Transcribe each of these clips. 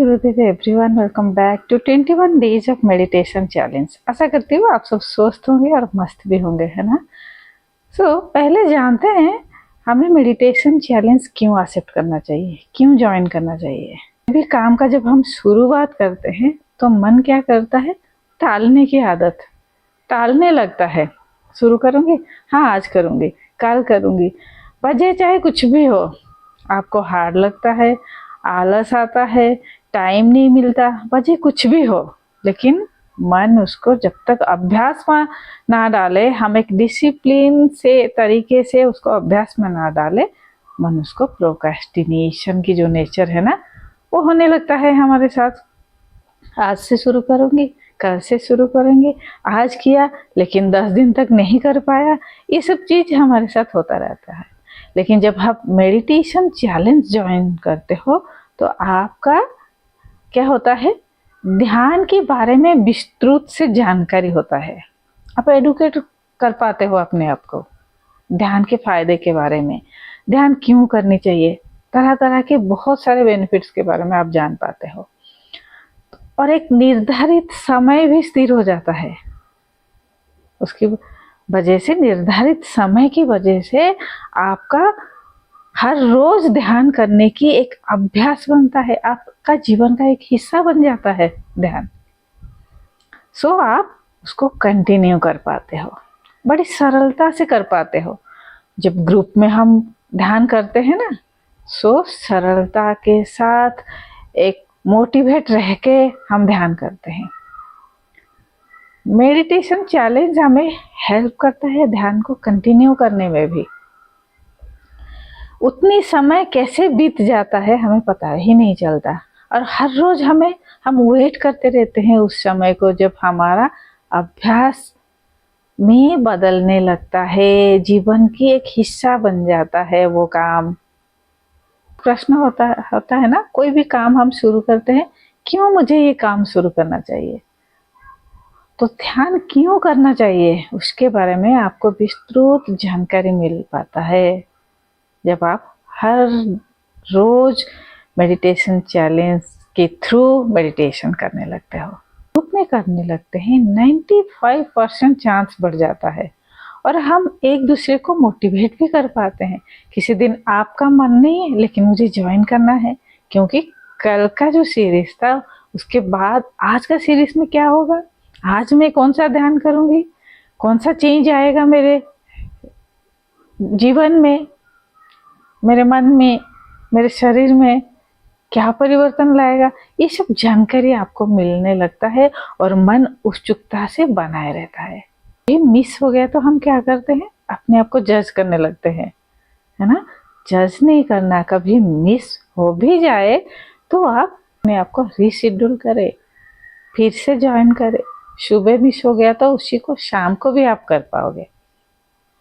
Gurudev everyone, welcome back to 21 days of meditation challenge. आशा करती हूँ आप सब स्वस्थ होंगे और मस्त भी होंगे, है ना। पहले जानते हैं हमें मेडिटेशन चैलेंज क्यों एक्सेप्ट करना चाहिए, क्यों ज्वाइन करना चाहिए। अभी काम का जब हम शुरुआत करते हैं तो मन क्या करता है, टालने की आदत, टालने लगता है। शुरू करूँगी, हाँ आज करूँगी, कल करूँगी, वजह चाहे कुछ भी हो, आपको हार्ड लगता है, आलस आता है, टाइम नहीं मिलता, वजह कुछ भी हो, लेकिन मन उसको जब तक अभ्यास में ना डाले, हम एक डिसिप्लिन से तरीके से उसको अभ्यास में ना डाले, मन उसको प्रोक्रेस्टिनेशन की जो नेचर है ना, वो होने लगता है हमारे साथ। आज से शुरू करूँगी, कल से शुरू करेंगे, आज किया लेकिन 10 दिन तक नहीं कर पाया, ये सब चीज़ हमारे साथ होता रहता है। लेकिन जब आप मेडिटेशन चैलेंज ज्वाइन करते हो तो आपका क्या होता है, ध्यान के बारे में विस्तृत से जानकारी होता है। आप एडुकेट कर पाते हो अपने आप को ध्यान के फायदे के बारे में, ध्यान क्यों करनी चाहिए, तरह तरह के बहुत सारे बेनिफिट्स के बारे में आप जान पाते हो। और एक निर्धारित समय भी स्थिर हो जाता है। उसकी वजह से, निर्धारित समय की वजह से आपका हर रोज ध्यान करने की एक अभ्यास बनता है, आपका जीवन का एक हिस्सा बन जाता है ध्यान। आप उसको कंटिन्यू कर पाते हो, बड़ी सरलता से कर पाते हो। जब ग्रुप में हम ध्यान करते हैं ना, सरलता के साथ एक मोटिवेट रह के हम ध्यान करते हैं। मेडिटेशन चैलेंज हमें हेल्प करता है ध्यान को कंटिन्यू करने में भी। उतनी समय कैसे बीत जाता है हमें पता ही नहीं चलता, और हर रोज हम वेट करते रहते हैं उस समय को जब हमारा अभ्यास में बदलने लगता है, जीवन की एक हिस्सा बन जाता है वो काम। प्रश्न होता है ना, कोई भी काम हम शुरू करते हैं, क्यों मुझे ये काम शुरू करना चाहिए, तो ध्यान क्यों करना चाहिए, उसके बारे में आपको विस्तृत जानकारी मिल पाता है जब आप हर रोज मेडिटेशन चैलेंज के थ्रू मेडिटेशन करने लगते हो। ग्रुप में करने लगते हैं, 95% चांस बढ़ जाता है और हम एक दूसरे को मोटिवेट भी कर पाते हैं। किसी दिन आपका मन नहीं है लेकिन मुझे ज्वाइन करना है, क्योंकि कल का जो सीरीज था उसके बाद आज का सीरीज में क्या होगा, आज मैं कौन सा ध्यान करूंगी, कौन सा चेंज आएगा मेरे जीवन में, मेरे मन में, मेरे शरीर में क्या परिवर्तन लाएगा, ये सब जानकारी आपको मिलने लगता है और मन उत्सुकता से बनाए रहता है। ये मिस हो गया तो हम क्या करते हैं, अपने आप को जज करने लगते हैं, है ना। जज नहीं करना, कभी मिस हो भी जाए तो आप अपने आप को रीशेड्यूल करें, फिर से ज्वाइन करें। सुबह मिस हो गया तो उसी को शाम को भी आप कर पाओगे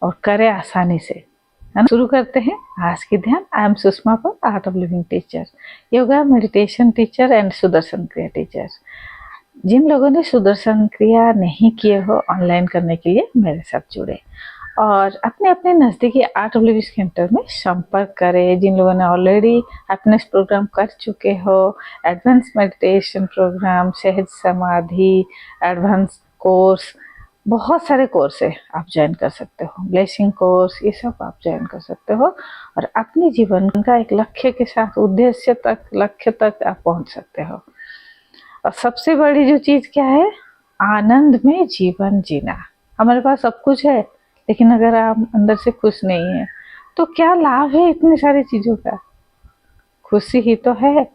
और करें आसानी से, है ना। शुरू करते हैं आज की ध्यान। आई एम सुषमा पर, art of living teacher, yoga meditation teacher and Sudarshan क्रिया टीचर। जिन लोगों ने सुदर्शन क्रिया नहीं किए हो, ऑनलाइन करने के लिए मेरे साथ जुड़े और अपने अपने नज़दीकी आर्ट ऑफ लिविंग सेंटर में संपर्क करें। जिन लोगों ने ऑलरेडी अपने प्रोग्राम कर चुके हो, एडवांस मेडिटेशन प्रोग्राम, सहज समाधि, एडवांस कोर्स, बहुत सारे कोर्स है, आप ज्वाइन कर सकते हो। ब्लेसिंग कोर्स, ये सब आप ज्वाइन कर सकते हो और अपने जीवन का एक लक्ष्य के साथ, उद्देश्य तक, लक्ष्य तक आप पहुंच सकते हो। और सबसे बड़ी जो चीज़ क्या है, आनंद में जीवन जीना। हमारे पास सब कुछ है लेकिन अगर आप अंदर से खुश नहीं है तो क्या लाभ है इतनी सारी चीज़ों का। खुशी ही तो है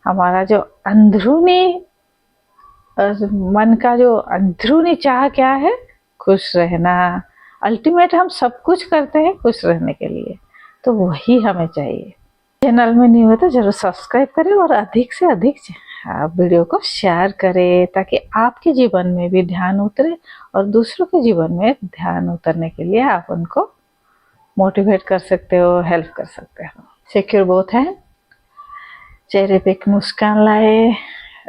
हमारा जो अंदरूनी, मन का जो अंदरूनी चाह क्या है, खुश रहना। अल्टीमेट हम सब कुछ करते हैं खुश रहने के लिए, तो वही हमें चाहिए। चैनल में नहीं हो तो जरूर सब्सक्राइब करें और अधिक से अधिक आप वीडियो को शेयर करें ताकि आपके जीवन में भी ध्यान उतरे और दूसरों के जीवन में ध्यान उतरने के लिए आप उनको मोटिवेट कर सकते हो, हेल्प कर सकते हो। सिक्योर बोथ है, चेहरे पे एक मुस्कान लाए,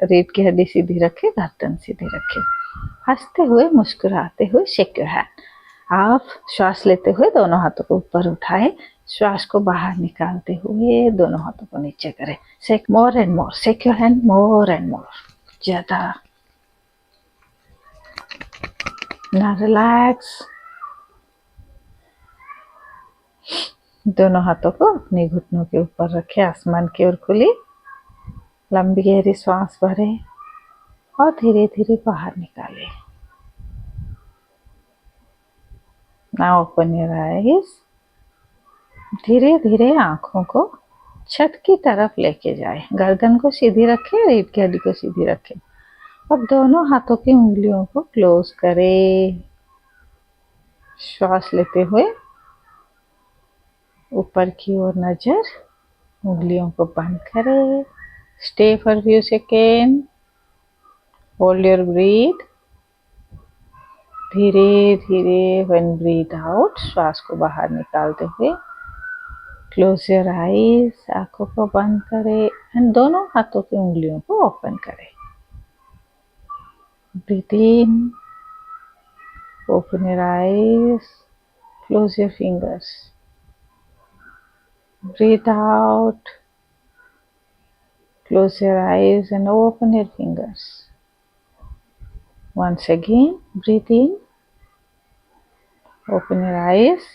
रीढ़ की हड्डी सीधी रखे, गर्दन सीधी रखे, हंसते हुए मुस्कुराते हुए शेक योर हैंड। आप श्वास लेते हुए दोनों हाथों को ऊपर उठाए, श्वास को बाहर निकालते हुए दोनों हाथों को नीचे करें। Shake more and more, shake your hand more and more, ज्यादा। ना रिलैक्स। दोनों हाथों को अपने घुटनों के ऊपर रखें, आसमान की ओर खुली। लंबी गहरी सांस भरें और धीरे धीरे बाहर निकालें। Now open your eyes. धीरे धीरे आंखों को छत की तरफ लेके जाए। गर्दन को सीधी रखें, रीढ़ की हड्डी को सीधी रखें। अब दोनों हाथों की उंगलियों को क्लोज करें। श्वास लेते हुए ऊपर की ओर नजर, उंगलियों को बंद करें। Stay for few second. Hold your breathe. धीरे धीरे व्हेन ब्रीथ आउट, श्वास को बाहर निकालते हुए क्लोज योर आईज, आंखों को बंद करें एंड दोनों हाथों की उंगलियों को ओपन करें। Breathe in, open your eyes, close your fingers. Breathe out, close your eyes and open your fingers. Once again, breathe in, open your eyes,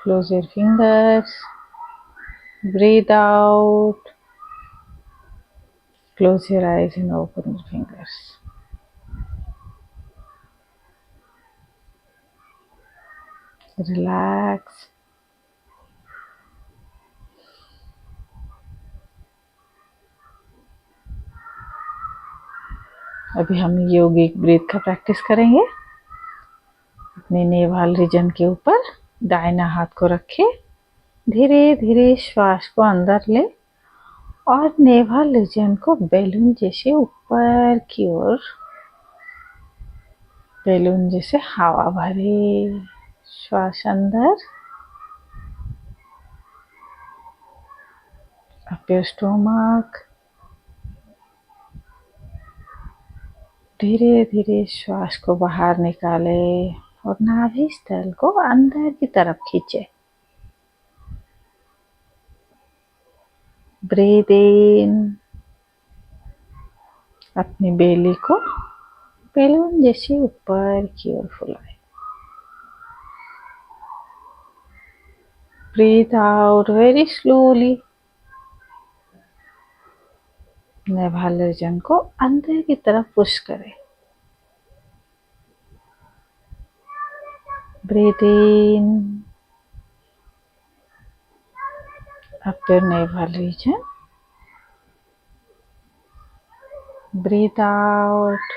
close your fingers. Breathe out, close your eyes and open your fingers. Relax. अभी हम योगिक breathe का practice करेंगे। अपने naval reason के ऊपर दाहिना हाथ को रखें। धीरे धीरे श्वास को अंदर ले और नेवल रीजन को बैलून जैसे ऊपर की ओर, बैलून जैसे हवा भरे। श्वास अंदर, अप योर स्टोमक। धीरे धीरे श्वास को बाहर निकाले और नाभि स्थल को अंदर की तरफ खींचे। ब्रीथ इन, अपनी बेली को बैलून जैसे ऊपर की ओर फुलाए। Breathe out very slowly. Navel region को अंदर की तरफ पुश करें। Breathe in, up your navel region. Breathe out,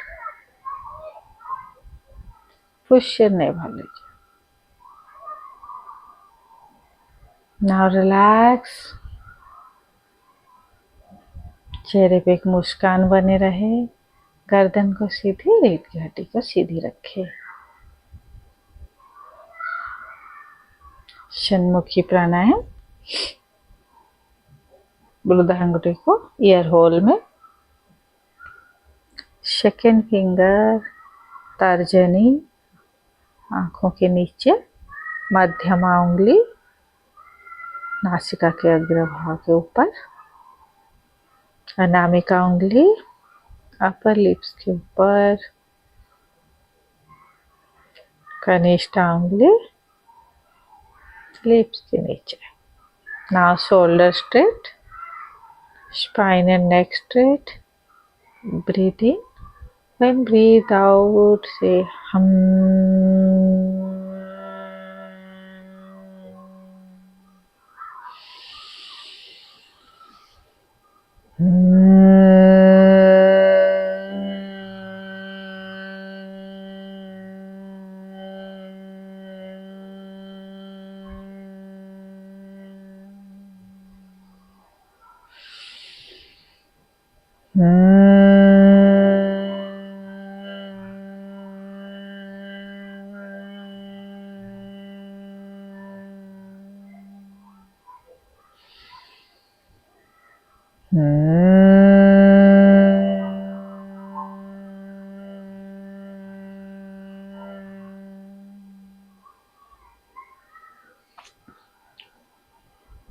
push your navel region. Now relax. चेहरे पे एक मुस्कान बने रहे। गर्दन को सीधी, रीढ़ की हड्डी को सीधी रखें। षण्मुखी प्राणायाम। बृहदांगुली को ईयर होल में, सेकेंड फिंगर तर्जनी आंखों के नीचे, मध्यमा उंगली नासिका के अग्रभाग के ऊपर, अनामिका उंगली अपर लिप्स के ऊपर, कनिष्ठा उंगली लिप्स के नीचे। Now shoulder straight, spine and neck straight. Breathe in. When breathe out, say hum.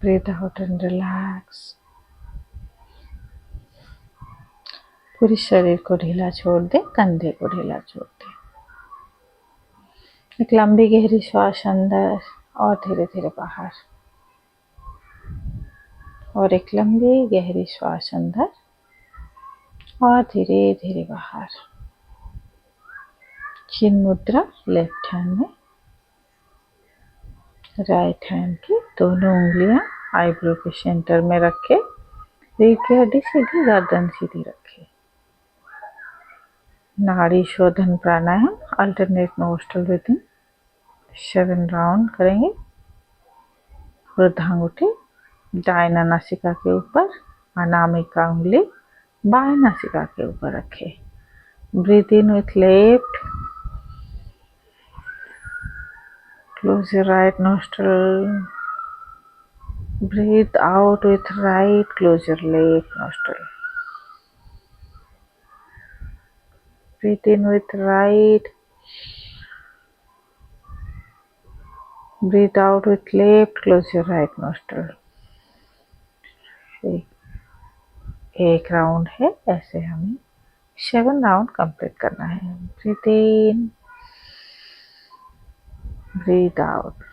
Breathe out and relax. पूरी शरीर को ढीला छोड़ दे, कंधे को ढीला छोड़ दे। एक लंबी गहरी श्वास अंदर और धीरे धीरे बाहर, और एक लंबी गहरी श्वास अंदर और धीरे धीरे बाहर। चिन्ह मुद्रा लेफ्ट हैंड में, राइट हैंड की दोनों उंगलियां आईब्रो के सेंटर में रखे, रीढ़ की हड्डी सीधी, गर्दन सीधी रखे। नाड़ी शोधन प्राणायाम, अल्टरनेट नोस्ट्रल ब्रीथिंग 7 राउंड करेंगे। वृद्धांगुठी दाहिना नासिका के ऊपर, अनामिका उंगली बाएं नासिका के ऊपर रखे। Breathe in with left, close your right nostril. Breathe out with right, close your left nostril. Breathe in with right. Breathe out with left, close your right nostril. एक राउंड है, ऐसे हमें 7 राउंड कंप्लीट करना है। Breathe in, breathe out.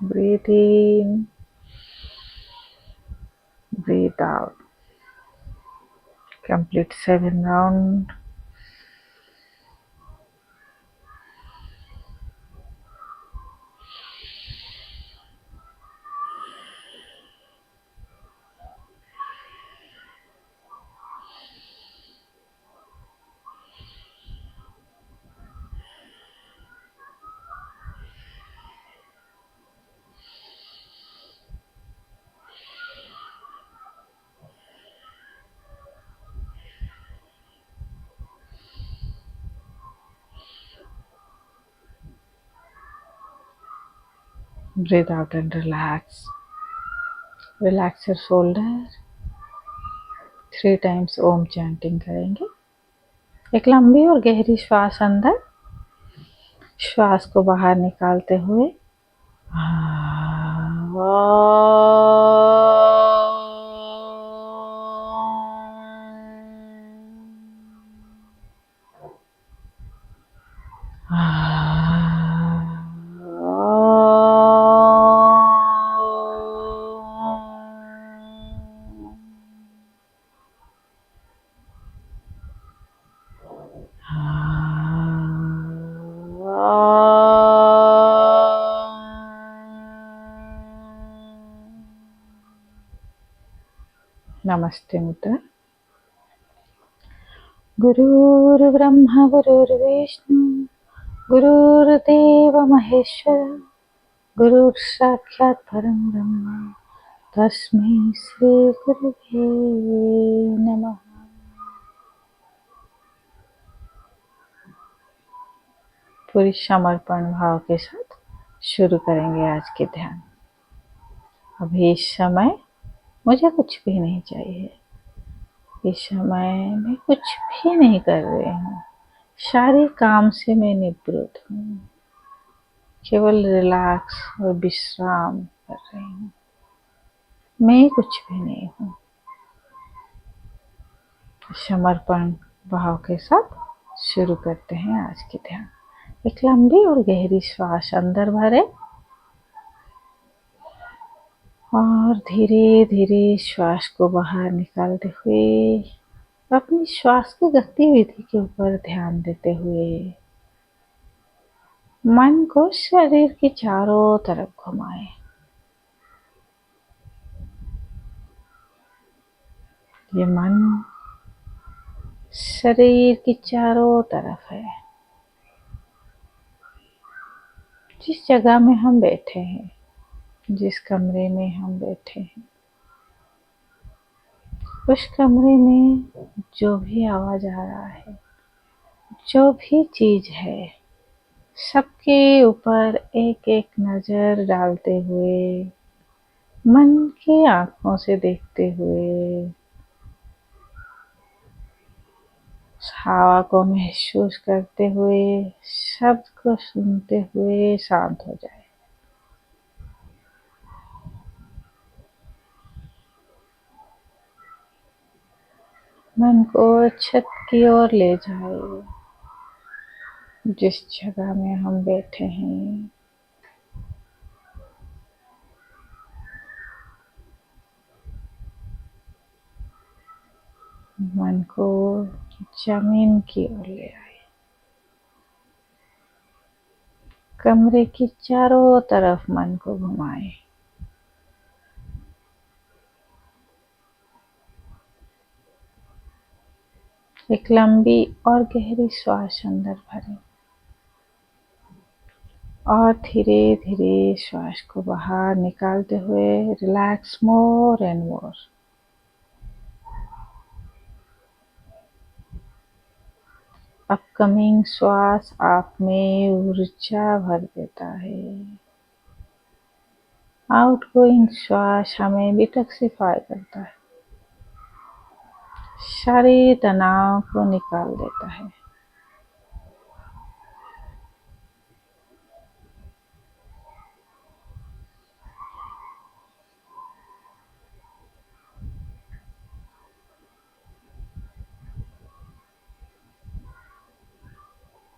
Breathe in, breathe out. Complete 7 rounds. Breathe out and relax. Relax your shoulder. 3 times Om chanting करेंगे। एक लंबी और गहरी श्वास अंदर, श्वास को बाहर निकालते हुए नमस्ते मुद्रा। गुरुर्ब्रह्मा गुरुर्विष्णु गुरुर्देव महेश्वर, गुरुः साक्षात् परं ब्रह्म, तस्मै श्री गुरुवे नमः। पूरी समर्पण भाव के साथ शुरू करेंगे आज के ध्यान। अभी इस समय मुझे कुछ भी नहीं चाहिए। इस समय मैं कुछ भी नहीं कर रही हूँ, सारे काम से मैं निवृत्त हूँ, केवल रिलैक्स और विश्राम कर रही हूँ। मैं कुछ भी नहीं हूँ। समर्पण भाव के साथ शुरू करते हैं आज के ध्यान। एक लंबी और गहरी श्वास अंदर भरे और धीरे धीरे श्वास को बाहर निकालते हुए अपनी श्वास की गतिविधि के ऊपर ध्यान देते हुए मन को शरीर के चारों तरफ घुमाएं। ये मन शरीर के चारों तरफ है। जिस जगह में हम बैठे हैं, जिस कमरे में हम बैठे हैं, उस कमरे में जो भी आवाज आ रहा है, जो भी चीज है, सबके ऊपर एक एक नजर डालते हुए, मन की आंखों से देखते हुए, हवा को महसूस करते हुए, शब्द को सुनते हुए शांत हो जाए। मन को छत की ओर ले जाए, जिस जगह में हम बैठे हैं। मन को जमीन की ओर ले आए। कमरे की चारों तरफ मन को घुमाए। एक लंबी और गहरी श्वास अंदर भरें और धीरे धीरे श्वास को बाहर निकालते हुए relax more and more. Upcoming श्वास आप में ऊर्जा भर देता है। आउटगोइंग श्वास हमें डिटॉक्सिफाई करता है, सारे तनाव को निकाल देता है।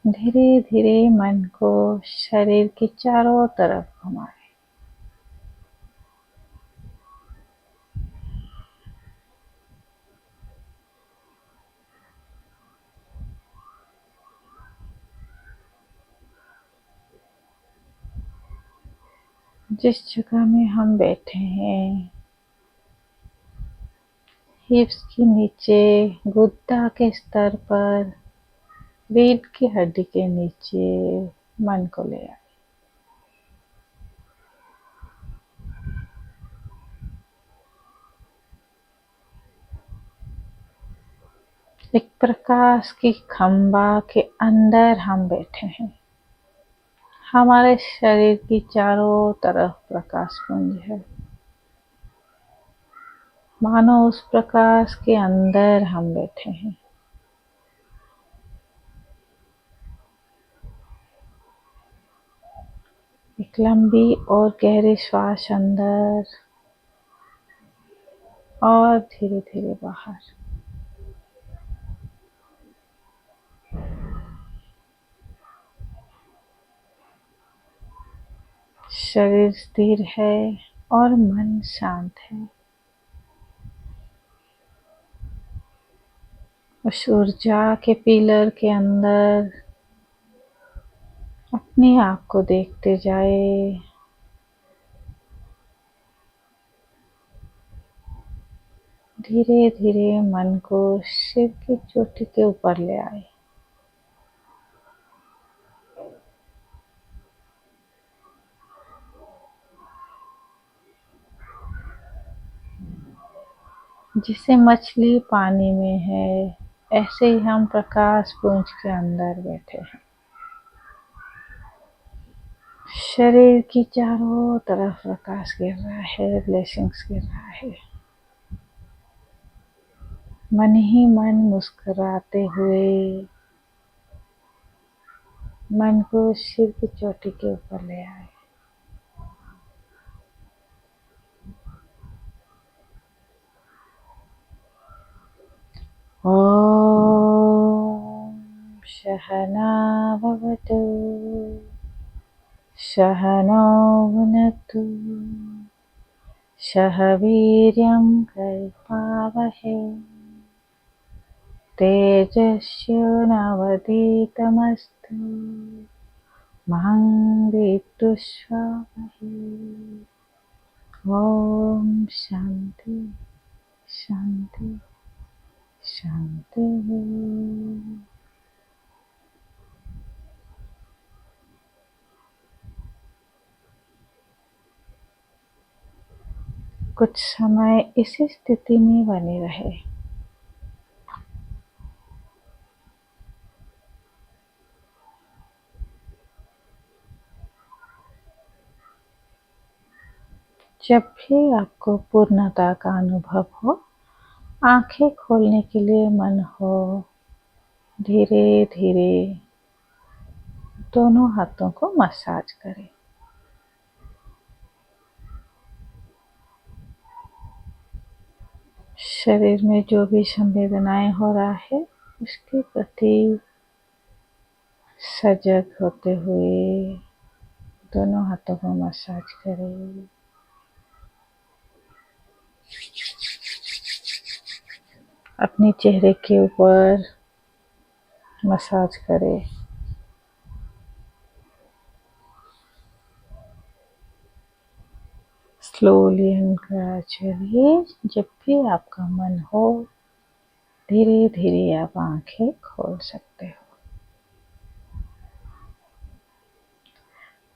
धीरे धीरे मन को शरीर के चारों तरफ घुमाएं। जिस जगह में हम बैठे हैं, हिप्स के नीचे, गुद्दा के स्तर पर, रीढ़ की हड्डी के नीचे मन को ले आए। एक प्रकाश की खंबा के अंदर हम बैठे हैं। हमारे शरीर की चारों तरफ प्रकाश पुंज है, मानो उस प्रकाश के अंदर हम बैठे हैं। एक लंबी और गहरी श्वास अंदर और धीरे धीरे बाहर। शरीर स्थिर है और मन शांत है। उस ऊर्जा के पिलर के अंदर अपने आप को देखते जाए। धीरे धीरे मन को सिर की चोटी के ऊपर ले आए। जिसे मछली पानी में है, ऐसे ही हम प्रकाश पुंज के अंदर बैठे हैं। शरीर की चारों तरफ प्रकाश गिर रहा है, ब्लेसिंग्स गिर रहा है। मन ही मन मुस्कुराते हुए मन को सिर की चोटी के ऊपर ले आए। ओम सहना भवतु सहनौ भुनक्तु सह वीर्यं करवावहै तेजस्विनावधीतमस्तु मा विद्विषावहै। ओम शांति शांति शांति। कुछ समय इसी स्थिति में बने रहे। जब भी आपको पूर्णता का अनुभव हो, आंखें खोलने के लिए मन हो, धीरे धीरे दोनों हाथों को मसाज करें। शरीर में जो भी संवेदनाएं हो रहा है उसके प्रति सजग होते हुए दोनों हाथों को मसाज करें। अपने चेहरे के ऊपर मसाज करें। स्लोली एंड ग्रेजुअली जब भी आपका मन हो धीरे धीरे आप आंखें खोल सकते हो।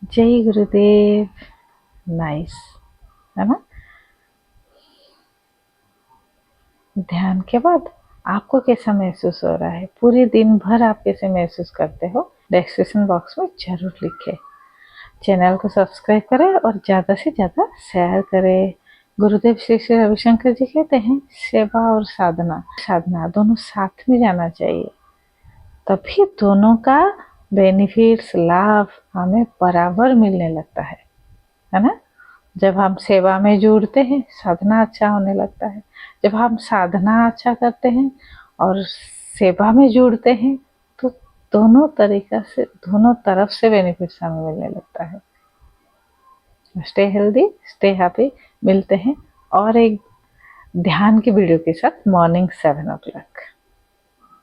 जय गुरुदेव। नाइस है ना। ध्यान के बाद आपको कैसा महसूस हो रहा है, पूरे दिन भर आप कैसे महसूस करते हो, डिस्क्रिप्शन बॉक्स में जरूर लिखें। चैनल को सब्सक्राइब करें और ज़्यादा से ज़्यादा शेयर करें। गुरुदेव श्री श्री रविशंकर जी कहते हैं सेवा और साधना साधना दोनों साथ में जाना चाहिए, तभी दोनों का बेनिफिट्स लाभ हमें बराबर मिलने लगता है ना। जब हम सेवा में जुड़ते हैं साधना अच्छा होने लगता है, जब हम साधना अच्छा करते हैं और सेवा में जुड़ते हैं तो दोनों तरीका से दोनों तरफ से बेनिफिट्स हमें मिलने लगता है। Stay healthy, stay happy. मिलते हैं और एक ध्यान की वीडियो के साथ मॉर्निंग 7 o'clock।